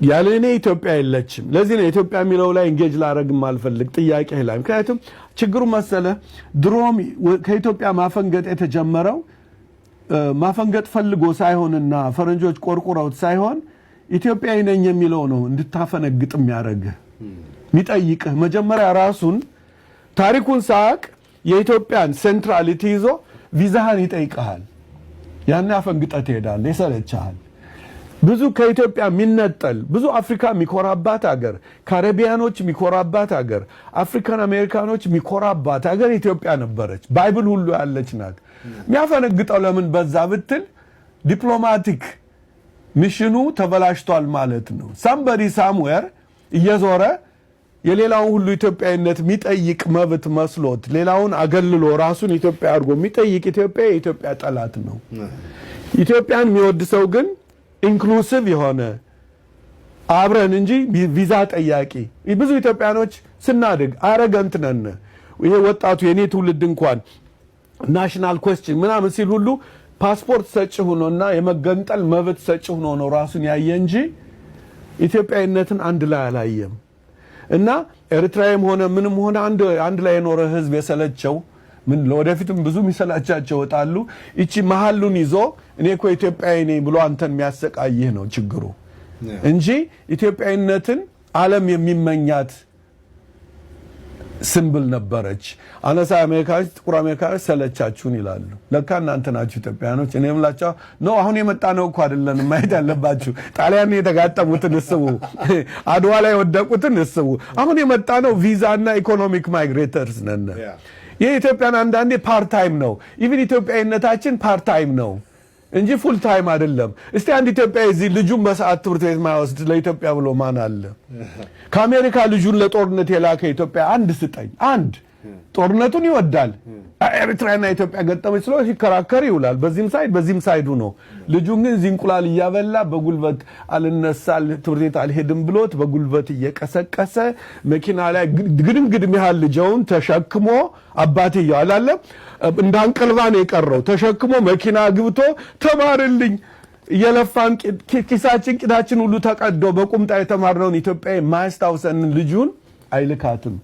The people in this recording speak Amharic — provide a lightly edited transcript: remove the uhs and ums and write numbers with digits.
ያለኔ ኢትዮጵያ የለችም ለዚህ ነው ኢትዮጵያ የሚለው ላይ እንጌጅ ላረግም አልፈልግ ጥያቄ ላይ ምክንያቱም ችግሩ መሰለ ድሮም ከኢትዮጵያ ማፈንገጥ የተጀመረው ማፈንገጥ ፈልጎ ሳይሆንና ፈረንጆች ቆርቆራውት ሳይሆን ኢትዮጵያዊ ነኝ የሚለው ነው እንድታፈነግጥም ያረግ ሚጠይቅ መጀመሪያ ራሱን ታሪኩን ሳቅ የኢትዮጵያን ሴንትራሊቲ ይዞ ቪዛህን ይጠይቃል ያን አፈንግጠት ይሄዳል ይሰለቻል ብዙ ከኢትዮጵያ ሚነጠል ብዙ አፍሪካ ሚኮራባት ሀገር ካሪቢያኖች ሚኮራባት ሀገር አፍሪካን አሜሪካኖች ሚኮራባት ሀገር ኢትዮጵያ ነበረች ባይብል ሁሉ ያለች ናት ሚያፈነግጠው ለምን በዛ ብትል ዲፕሎማቲክ ሚሽኑ ተበላሽቷል ማለት ነው somebody somewhere እየዞረ የሌላውን ሁሉ ኢትዮጵያዊነት ሚጠይቅ መብት መስሎት ሌላውን አገልሎ ራሱን ኢትዮጵያ አድርጎ ሚጠይቅ ኢትዮጵያ ጠላት ነው ኢትዮጵያን ሚወድ ሰው ግን ኢንክሉሲቭ የሆነ አብረን እንጂ ቪዛ ጠያቂ ብዙ ኢትዮጵያኖች ስናድግ አረጋንት ነን ይሄ ወጣቱ የኔ ትውልድ እንኳን ናሽናል ኩዌስችን ምናምን ሲል ሁሉ ፓስፖርት ሰጭ ሆኖና የመገንጠል መብት ሰጭ ሆኖ ነው ራሱን ያየ እንጂ ኢትዮጵያዊነትን አንድ ላይ አላየም እና ኤርትራም ሆነ ምንም ሆነ አንድ ላይ የኖረ ህዝብ የሰለቸው ምን ለወደፊትም ብዙ ሚሰላቻቸው ወጣሉ እቺ መሐሉን ይዞ እኔ እኮ ኢትዮጵያዊ ነኝ ብሎ አንተን የሚያሰቃይህ ነው ችግሩ እንጂ ኢትዮጵያዊነትን ዓለም የሚመኛት ሲምቦል ነበረች አነሳ አሜሪካኖች ጥቁር አሜሪካኖች ሰለቻችሁን ይላሉ ለካ እናንተ ናችሁ ኢትዮጵያኖች እኔም ላቻው ነው አሁን የመጣ ነው እኮ አይደለም ማይት ያለባችሁ ጣሊያን የተጋጠሙትን እስቡ አድዋ ላይ ወደቁትን እስቡ አሁን የመጣ ነው ቪዛና ኢኮኖሚክ ማይግሬተርስ ነን የኢትዮጵያን አንዳንዴ ፓርት ታይም ነው ኢቭን ኢትዮጵያዊነታችን ፓርት ታይም ነው እንጂ ፉል ታይም አይደለም እስቲ አንድ ኢትዮጵያዊ እዚህ ልጁን በሰዓት ትምህርት ቤት ማይወስድ ለኢትዮጵያ ብሎ ማን አለ ከአሜሪካ ልጁን ለጦርነት የላከ ኢትዮጵያ አንድ ስጠኝ አንድ ጦርነቱን ይወዳል ኤርትራና ኢትዮጵያ ገጠመች ስለ ሲከራከር ይውላል በዚህም ሳይዱ ነው ልጁን ግን ዚንቁላል ያበላ በጉልበት አልነሳል ትምህርት ቤት አልሄድም ብሎት በጉልበት እየቀሰቀሰ መኪና ላይ ግድንግድ ሚሃል ልጅውን ተሸክሞ አባቴ ያላለ እንዳንቀልባ ነው የቀረው ተሸክሞ መኪና ግብቶ ተማርልኝ የለፋን ኪሳችን ቂታችን ሁሉ ተቀዶ በቁምጣ የተማርነውን ኢትዮጵያ ማያስታውሰን ልጁን አይልካትም